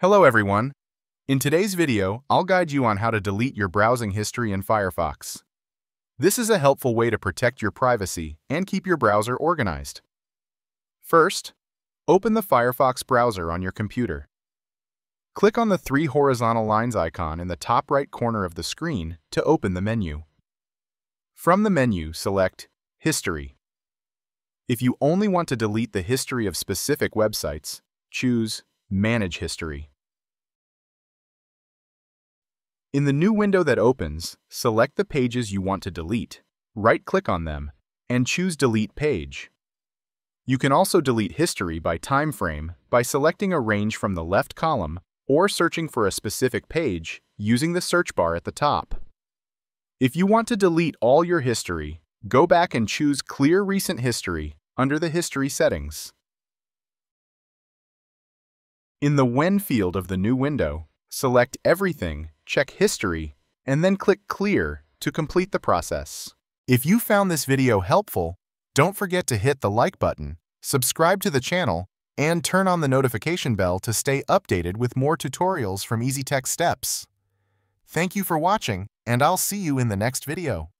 Hello everyone! In today's video, I'll guide you on how to delete your browsing history in Firefox. This is a helpful way to protect your privacy and keep your browser organized. First, open the Firefox browser on your computer. Click on the three horizontal lines icon in the top right corner of the screen to open the menu. From the menu, select History. If you only want to delete the history of specific websites, choose Manage History. In the new window that opens, select the pages you want to delete, right-click on them, and choose Delete Page. You can also delete history by time frame by selecting a range from the left column or searching for a specific page using the search bar at the top. If you want to delete all your history, go back and choose Clear Recent History under the History settings. In the When field of the new window, select Everything, check History, and then click Clear to complete the process. If you found this video helpful, don't forget to hit the like button, subscribe to the channel, and turn on the notification bell to stay updated with more tutorials from Easy Tech Steps. Thank you for watching, and I'll see you in the next video.